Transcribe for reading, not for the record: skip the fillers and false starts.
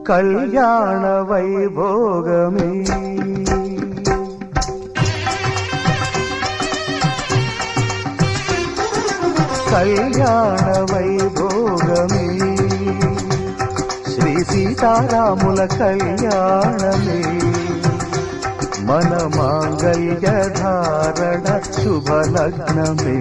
కళ్యాణ వైభోగమే కళ్యాణ వైభోగమే శ్రీ సీతారాముల కళ్యాణమే మన మాంగళ్య ధారణ శుభలగ్నమే